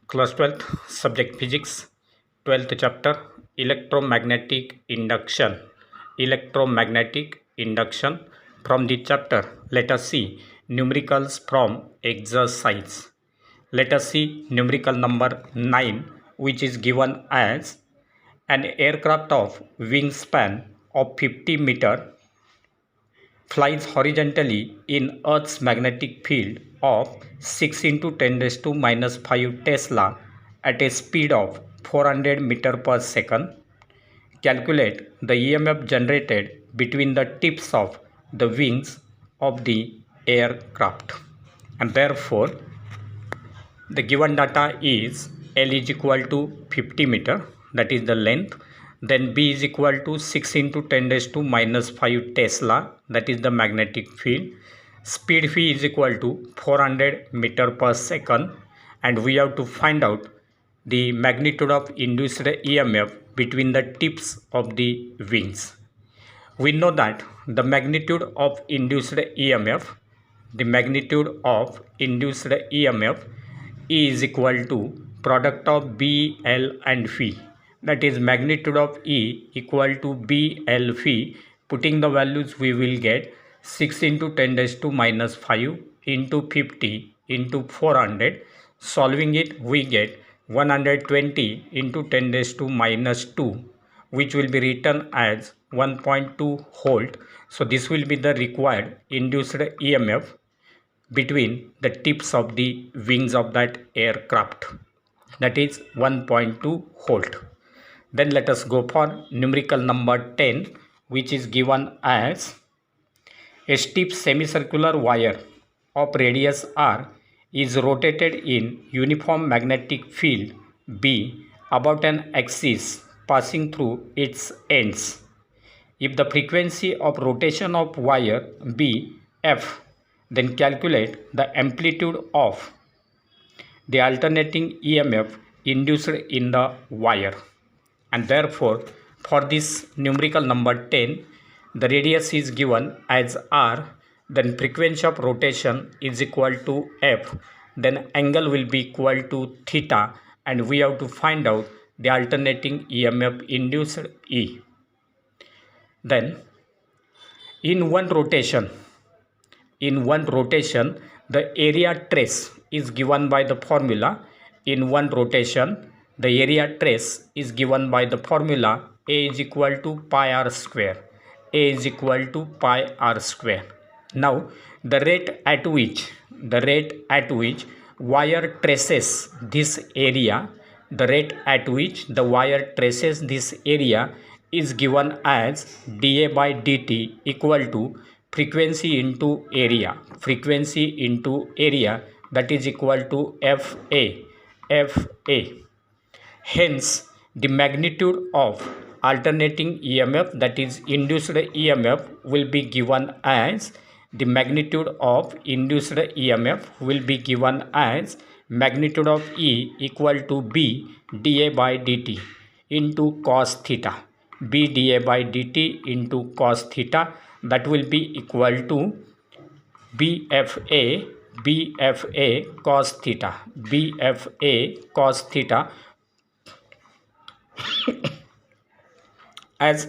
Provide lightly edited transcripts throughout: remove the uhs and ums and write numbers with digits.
Class 12th, subject physics, 12th chapter, electromagnetic induction. Electromagnetic induction. From the chapter, let us see numericals from exercise. Let us see numerical number 9, which is given as an aircraft of wingspan of 50 meter flies horizontally in Earth's magnetic field of 6 into 10 raised to minus 5 Tesla at a speed of 400 meter per second. Calculate the EMF generated between the tips of the wings of the aircraft. And therefore, the given data is L is equal to 50 meter, that is the length. Then B is equal to 6 into 10 raised to minus 5 Tesla, that is the magnetic field. Speed V is equal to 400 meter per second, and we have to find out the magnitude of induced EMF between the tips of the wings. We know that the magnitude of induced EMF, E is equal to product of B, L and Phi. That is magnitude of E equal to B, L, Phi. Putting the values, we will get 6 into 10 raised to minus 5 into 50 into 400. Solving it, we get 120 into 10 raised to minus 2, which will be written as 1.2 volt. So this will be the required induced EMF between the tips of the wings of that aircraft, that is 1.2 volt. Then let us go for numerical number 10, which is given as a stiff semicircular wire of radius r is rotated in uniform magnetic field B about an axis passing through its ends. If the frequency of rotation of wire be f, then calculate the amplitude of the alternating EMF induced in the wire. And therefore, for this numerical number 10, the radius is given as r, then frequency of rotation is equal to f, then angle will be equal to theta, and we have to find out the alternating EMF induced E. Then in one rotation, the area trace is given by the formula. In one rotation, the area trace is given by the formula A is equal to pi r square. A is equal to pi r square. Now, the rate at which wire traces this area, is given as dA by dt equal to frequency into area, that is equal to FA. Hence, the magnitude of alternating EMF, that is induced EMF, will be given as magnitude of E equal to B dA by dt into cos theta. B dA by dt into cos theta, that will be equal to BFA cos theta, as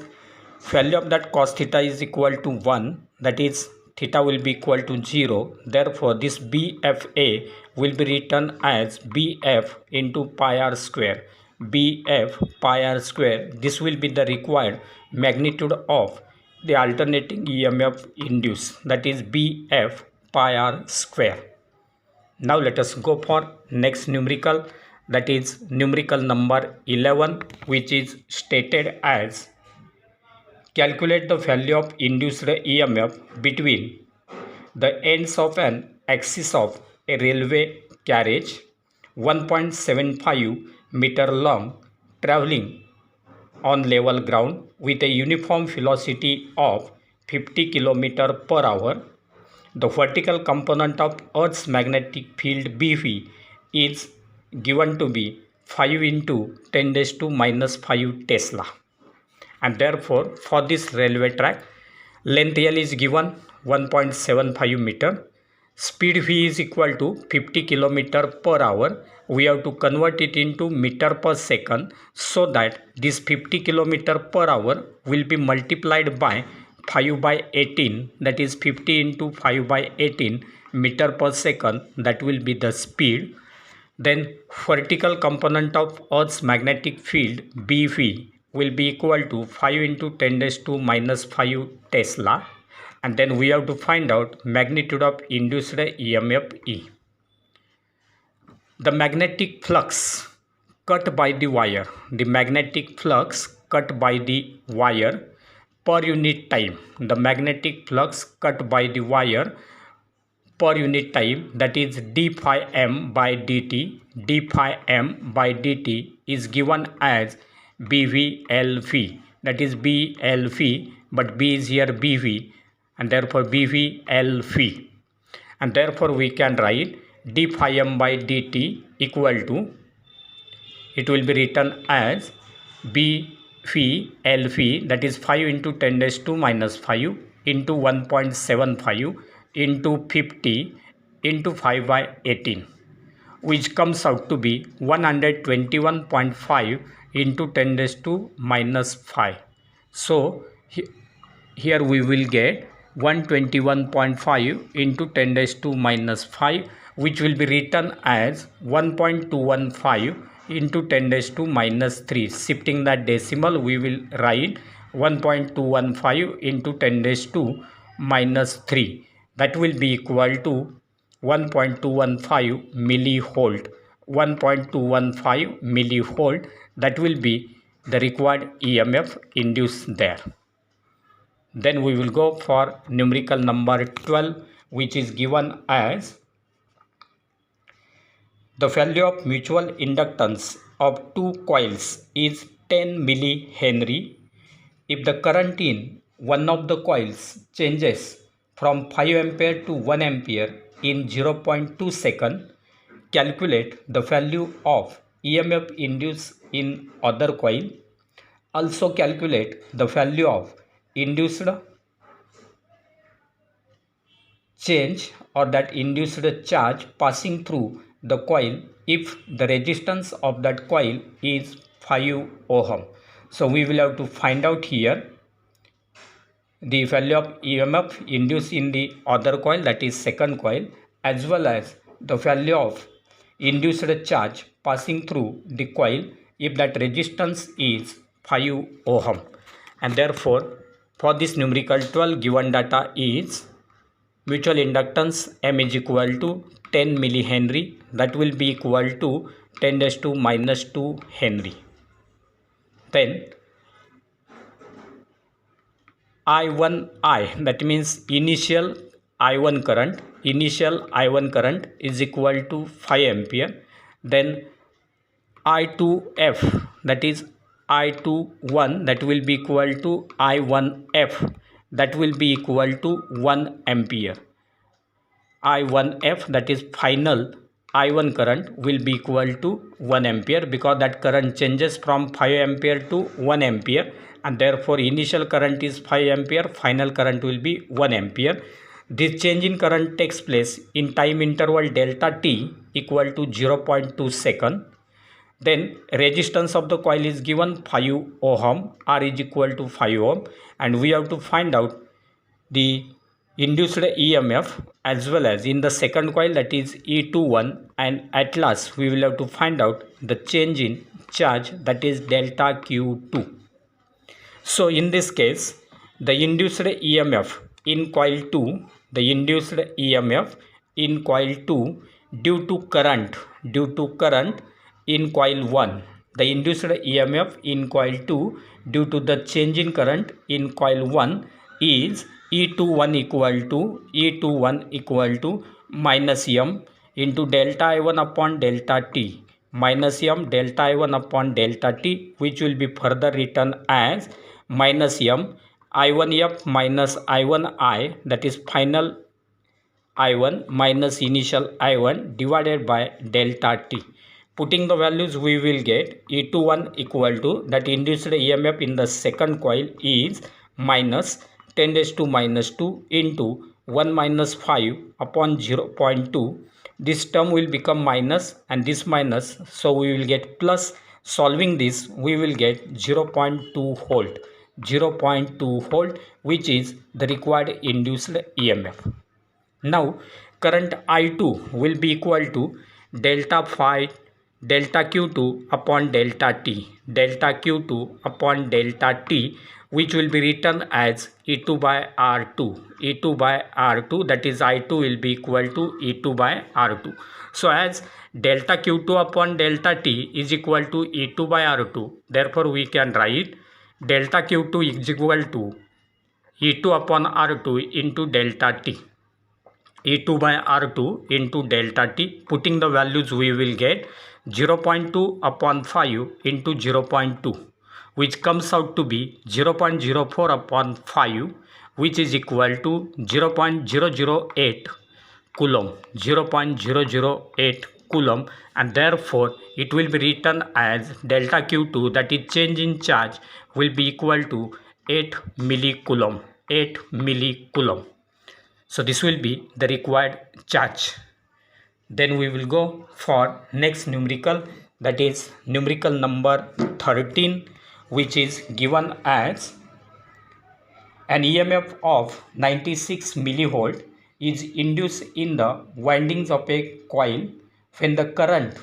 value of that cos theta is equal to 1, that is theta will be equal to 0. Therefore, this BFA will be written as BF into pi r square. This will be the required magnitude of the alternating EMF induced, that is BF pi r square. Now let us go for next numerical, that is numerical number 11, which is stated as calculate the value of induced EMF between the ends of an axis of a railway carriage 1.75 meter long, traveling on level ground with a uniform velocity of 50 km per hour. The vertical component of Earth's magnetic field BV is given to be 5 into 10 raised to minus 5 Tesla. And therefore, for this railway track, length L is given 1.75 meter, speed V is equal to 50 km per hour, we have to convert it into meter per second, so that this 50 kilometer per hour will be multiplied by 5 by 18, that is 50 into 5 by 18 meter per second, that will be the speed. Then vertical component of Earth's magnetic field BV will be equal to 5 into 10 raised to minus 5 Tesla. And then we have to find out magnitude of induced EMF E. The magnetic flux cut by the wire, per unit time, the magnetic flux cut by the wire per unit time, that is d phi m by dt. d phi m by dt is given as BVLV, that is BLV, but B is here BV, and therefore BVLV. And therefore we can write d phi m by dt equal to, it will be written as B phi LV, that is 5 into 10 raised to minus 5 into 1.75 into 50 into 5 by 18, which comes out to be 121.5 into 10 raised to minus 5. So here we will get 121.5 into 10 raised to minus 5, which will be written as 1.215 into 10 raised to minus 3. Shifting that decimal, we will write 1.215 into 10 raised to minus 3. That will be equal to 1.215 millivolt. 1.215 millivolt, that will be the required EMF induced there. Then we will go for numerical number 12, which is given as the value of mutual inductance of two coils is 10 millihenry. If the current in one of the coils changes from 5 ampere to 1 ampere in 0.2 second, calculate the value of EMF induced in other coil. Also calculate the value of induced change, or that induced charge passing through the coil if the resistance of that coil is 5 ohm. So we will have to find out here the value of EMF induced in the other coil, that is second coil, as well as the value of induced charge passing through the coil if that resistance is 5 ohm. And therefore for this numerical 12, given data is mutual inductance M is equal to 10 millihenry, that will be equal to 10 raised to minus 2 Henry. Then I1I, that means initial I1 current is equal to 5 ampere. Then I2F, that is I21, that will be equal to I1F, that will be equal to 1 ampere. I1F, that is final I1 current, will be equal to 1 ampere, because that current changes from 5 ampere to 1 ampere, and therefore initial current is 5 ampere, final current will be 1 ampere. This change in current takes place in time interval delta t equal to 0.2 second. Then resistance of the coil is given 5 ohm, R is equal to 5 ohm, and we have to find out the induced EMF as well as in the second coil, that is E21, and at last we will have to find out the change in charge, that is delta Q2. So in this case, the induced EMF in coil 2, due to current in coil 1, the induced EMF in coil 2 due to the change in current in coil 1 is E21 equal to minus M into delta I1 upon delta T, minus M delta I1 upon delta T, which will be further written as minus M I1F minus I1I, that is final I1 minus initial I1 divided by delta T. Putting the values, we will get E21 equal to, that induced EMF in the second coil is minus 10 raised to minus 2 into 1 minus 5 upon 0.2 this term will become minus and this minus, so we will get plus. Solving this, we will get 0.2 volt, 0.2 volt, which is the required induced EMF. Now current I2 will be equal to delta phi delta Q2 upon delta T, delta Q2 upon delta T, which will be written as E2 by R2, E2 by R2, that is I2 will be equal to E2 by R2. So as delta Q2 upon delta T is equal to E2 by R2, therefore we can write delta Q2 is equal to E2 upon R2 into delta T. E2 by R2 into delta T. Putting the values, we will get 0.2 upon 5 into 0.2, which comes out to be 0.04 upon 5, which is equal to 0.008 coulomb, 0.008 coulomb, and therefore it will be written as delta Q2, that is change in charge, will be equal to 8 millicoulomb, 8 millicoulomb. So this will be the required charge. Then we will go for next numerical, that is numerical number 13, which is given as an EMF of 96 millivolt is induced in the windings of a coil when the current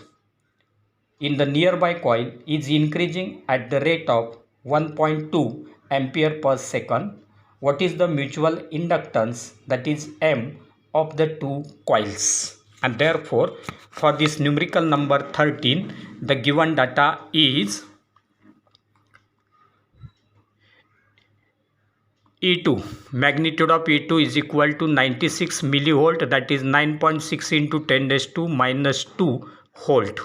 in the nearby coil is increasing at the rate of 1.2 ampere per second. What is the mutual inductance, that is M, of the two coils? And therefore for this numerical number 13, the given data is E2, magnitude of E2 is equal to 96 millivolt, that is 9.6 into 10 raised to minus 2 volt,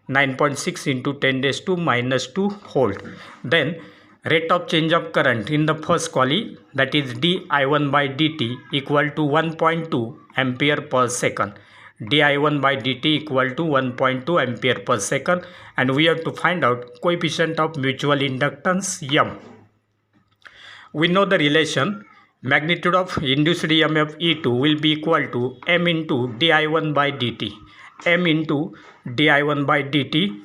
9.6 into 10 raised to minus 2 volt. Then rate of change of current in the first coil, that is di1 by dt equal to 1.2 ampere per second, di1 by dt equal to 1.2 ampere per second, and we have to find out coefficient of mutual inductance M. We know the relation magnitude of induced EMF E2 will be equal to M into di1 by dt, M into di1 by dt.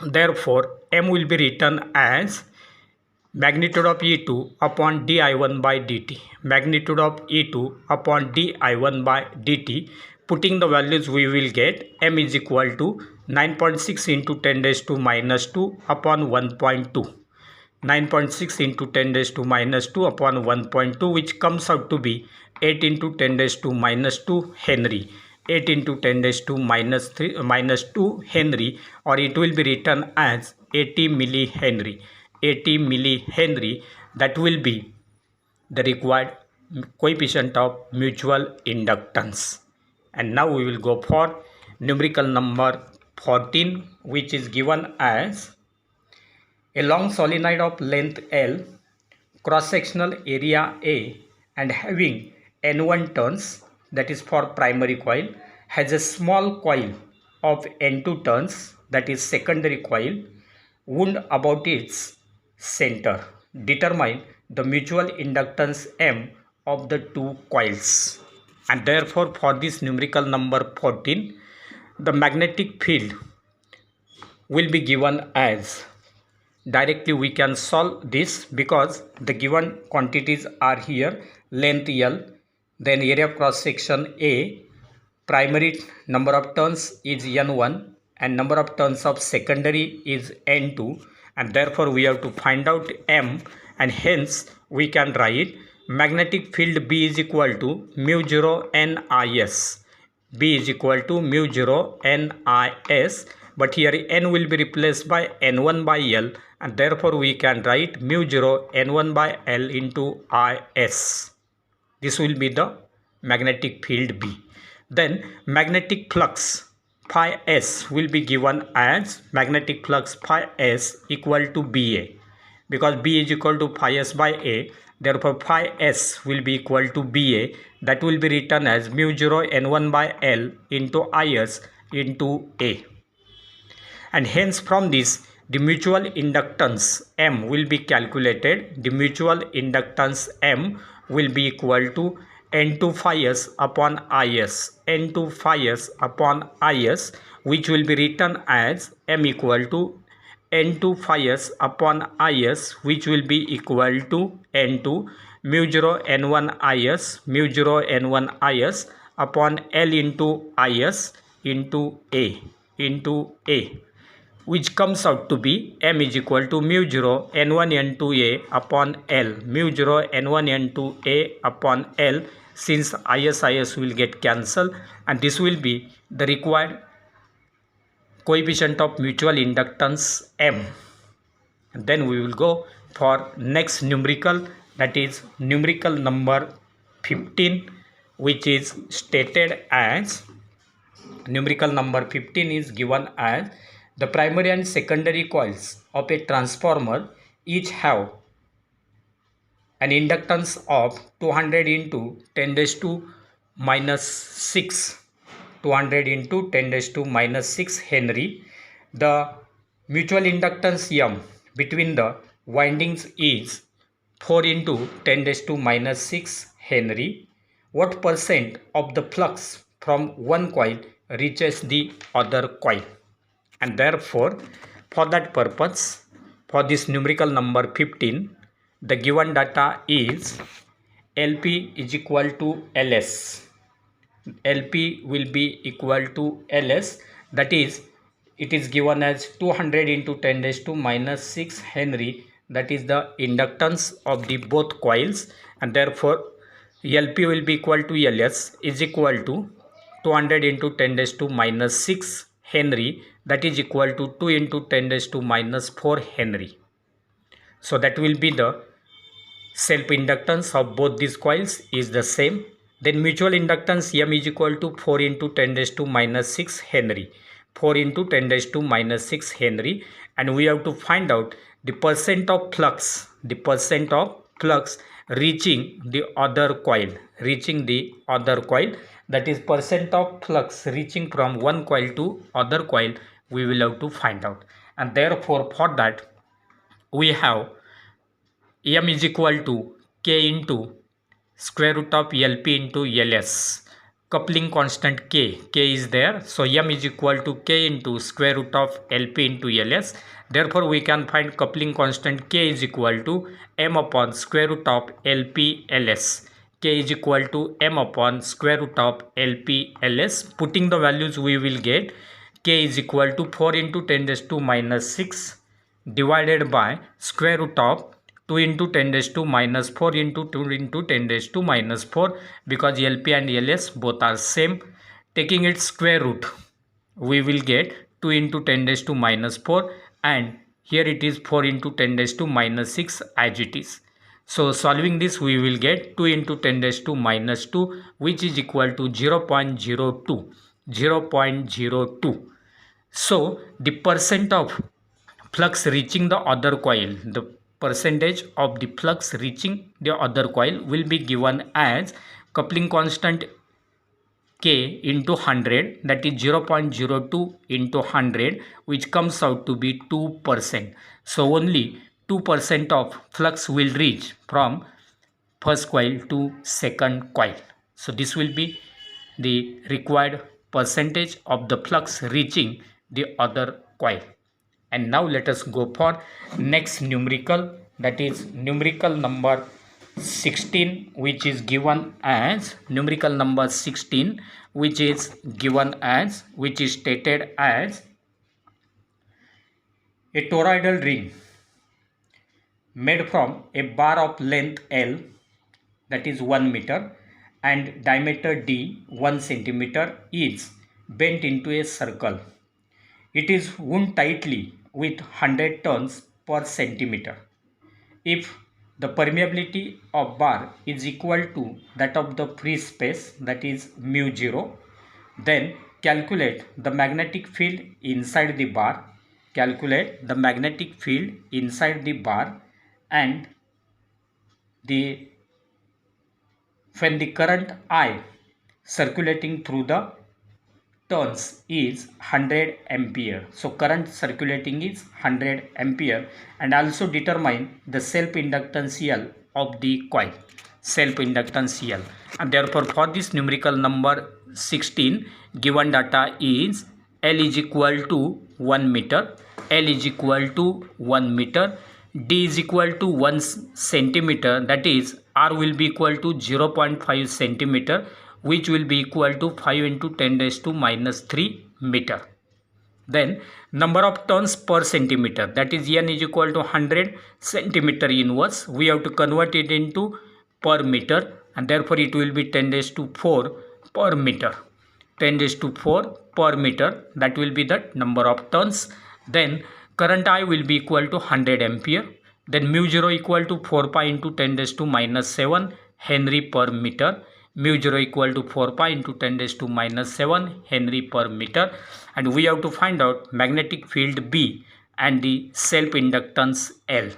Therefore M will be written as magnitude of E2 upon di1 by dt, magnitude of E2 upon di1 by dt. Putting the values, we will get M is equal to 9.6 into 10 raised to minus 2 upon 1.2. 9.6 into 10 raised to minus 2 upon 1.2, which comes out to be 8 into 10 raised to minus 2 Henry, 8 into 10 raised to minus 2 Henry, or it will be written as 80 millihenry, 80 millihenry. That will be the required coefficient of mutual inductance. And now we will go for numerical number 14, which is given as a long solenoid of length L, cross-sectional area A, and having N1 turns, that is for primary coil, has a small coil of N2 turns, that is secondary coil, wound about its center. Determine the mutual inductance M of the two coils. And therefore for this numerical number 14, the magnetic field will be given as, directly we can solve this because the given quantities are here, length L, then area of cross section A, primary number of turns is N1 and number of turns of secondary is N2, and therefore we have to find out M, and hence we can write magnetic field B is equal to mu 0 NIS, B is equal to mu 0 NIS, but here N will be replaced by N1 by L, and therefore we can write mu 0 N1 by L into IS. This will be the magnetic field B. Then magnetic flux phi S will be given as magnetic flux phi S equal to BA, because B is equal to phi S by A, therefore phi S will be equal to BA. That will be written as mu 0 N1 by L into IS into A. And hence from this, the mutual inductance M will be calculated. The mutual inductance M will be equal to N2 phi s upon Is, N2 phi s upon Is, which will be written as M equal to N2 phi s upon Is, which will be equal to N2 mu 0 N1 Is mu 0 N1 Is upon L into Is into A, which comes out to be M is equal to mu 0 N1 N2A upon L, mu 0 N1 N2A upon L, since Is will get cancelled, and this will be the required coefficient of mutual inductance M. And then we will go for next numerical, that is numerical number 15, which is stated as, numerical number 15 is given as, the primary and secondary coils of a transformer each have an inductance of 200 into 10 raised to minus 6, 200 into 10 raised to minus 6 Henry. The mutual inductance M between the windings is 4 into 10 raised to minus 6 Henry. What percent of the flux from one coil reaches the other coil? And therefore, for that purpose, for this numerical number 15, the given data is LP is equal to LS. LP will be equal to LS, that is, it is given as 200 into 10 raised to minus 6 Henry, that is the inductance of the both coils, and therefore LP will be equal to LS is equal to 200 into 10 raised to minus 6 Henry, that is equal to 2 into 10 raised to minus 4 Henry. So that will be the self-inductance of both these coils is the same. Then mutual inductance M is equal to 4 into 10 raised to minus 6 Henry. 4 into 10 raised to minus 6 Henry. And we have to find out the percent of flux, reaching the other coil, that is percent of flux reaching from one coil to other coil, we will have to find out. And therefore, for that, we have M is equal to K into square root of LP into LS. Coupling constant K is there. So M is equal to K into square root of LP into LS. Therefore, we can find coupling constant K is equal to M upon square root of LP LS. K is equal to M upon square root of LP LS. Putting the values, we will get K is equal to 4 into 10 raised to minus 6 divided by square root of 2 into 10 raised to minus 4 into 2 into 10 raised to minus 4, because LP and LS both are same. Taking its square root, we will get 2 into 10 raised to minus 4, and here it is 4 into 10 raised to minus 6 as it is. So solving this, we will get 2 into 10 raised to minus 2, which is equal to 0.02. So the percent of flux reaching the other coil, the percentage of the flux reaching the other coil will be given as coupling constant K into 100, that is 0.02 into 100, which comes out to be 2%. So only 2% of flux will reach from first coil to second coil. So this will be the required percentage of the flux reaching the other coil. And now let us go for next numerical, that is numerical number 16, which is given as numerical number 16, which is stated as a toroidal ring made from a bar of length L, that is 1 meter, and diameter D 1 centimeter is bent into a circle. It is wound tightly with 100 turns per centimeter. If the permeability of bar is equal to that of the free space, that is mu 0, then calculate the magnetic field inside the bar, and when the current I circulating through the turns is 100 ampere. So current circulating is 100 ampere, and also determine the self inductance L of the coil. self inductance L. And therefore for this numerical number 16, given data is L is equal to 1 meter, L is equal to 1 meter, D is equal to 1 centimeter, that is R will be equal to 0.5 centimeter, which will be equal to 5 into 10 raised to minus 3 meter. Then number of turns per centimeter, that is N is equal to 100 centimeter inverse. We have to convert it into per meter, and therefore it will be 10 raised to 4 per meter. 10 raised to 4 per meter, that will be the number of turns. Then current I will be equal to 100 ampere. Then mu 0 equal to 4 pi into 10 raised to minus 7 Henry per meter. Mu 0 equal to 4 pi into 10 raised to minus 7 Henry per meter. And we have to find out magnetic field B and the self inductance L.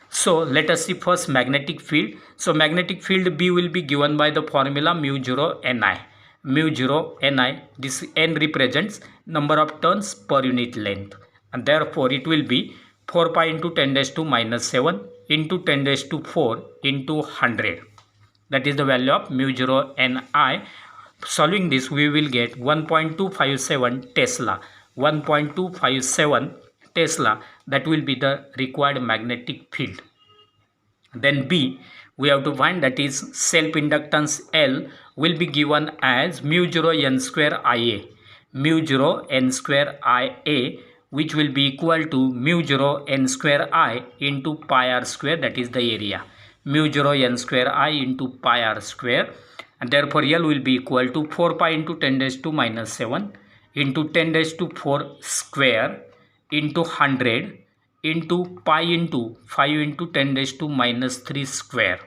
So let us see first magnetic field. So magnetic field B will be given by the formula mu 0 Ni. Mu 0 Ni, this N represents number of turns per unit length, and therefore it will be 4 pi into 10 raised to minus 7 into 10 raised to 4 into 100. That is the value of mu 0 Ni. Solving this, we will get 1.257 Tesla. 1.257 Tesla, that will be the required magnetic field. Then B, we have to find, that is self inductance L will be given as mu 0 N square Ia. Mu 0 N square Ia, which will be equal to mu 0 N square I into pi r square, that is the area. Mu 0 N square I into pi r square, and therefore L will be equal to 4 pi into 10 raised to minus 7 into 10 raised to 4 square into 100 into pi into 5 into 10 raised to minus 3 square.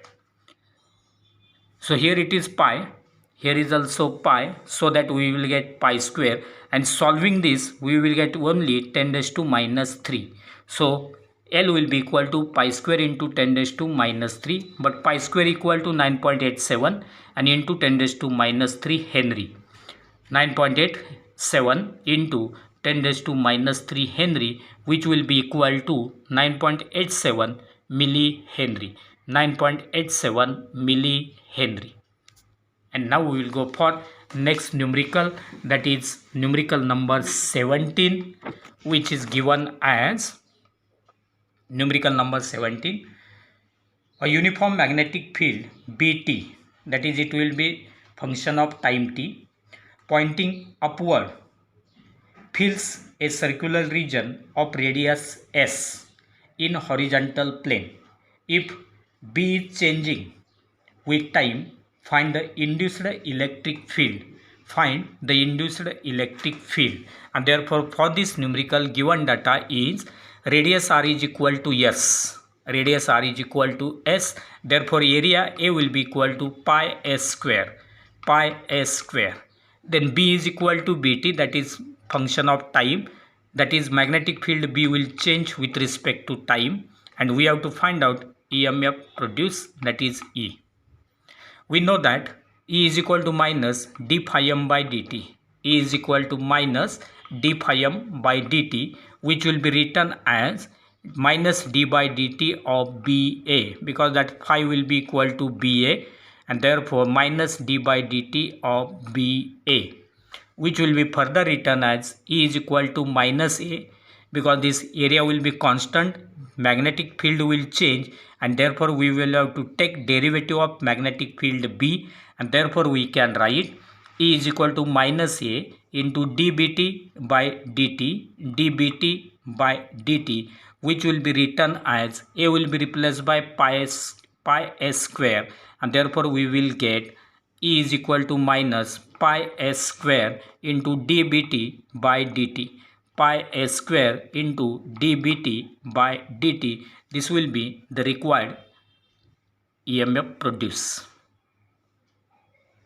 So here it is pi, here is also pi, so that we will get pi square, and solving this we will get only 10 raised to minus 3. So L will be equal to pi square into 10 raised to minus 3, but pi square equal to 9.87 and into 10 raised to minus 3 Henry. 9.87 into 10 raised to minus 3 Henry, which will be equal to 9.87 millihenry. 9.87 millihenry. And now we will go for next numerical, that is numerical number 17, which is given as numerical number 17. A uniform magnetic field Bt, that is it will be function of time t, pointing upward, fills a circular region of radius s in horizontal plane. If B is changing with time, find the induced electric field. Find the induced electric field. And therefore for this numerical, given data is radius r is equal to s. Radius r is equal to s. Therefore area A will be equal to pi s square. Pi s square. Then B is equal to Bt, that is function of time. That is magnetic field B will change with respect to time. And we have to find out EMF produced, that is E. We know that E is equal to minus d phi m by dt. E is equal to minus d phi m by dt, which will be written as minus d by dt of BA, because that phi will be equal to BA, and therefore minus d by dt of BA, which will be further written as E is equal to minus A, because this area will be constant, magnetic field will change, and therefore we will have to take derivative of magnetic field B, and therefore we can write E is equal to minus A into dBt by dt, dBt by dt, which will be written as A will be replaced by pi s square, and therefore we will get E is equal to minus pi s square into dBt by dt. Pi s square into dBt by dt. This will be the required EMF produced.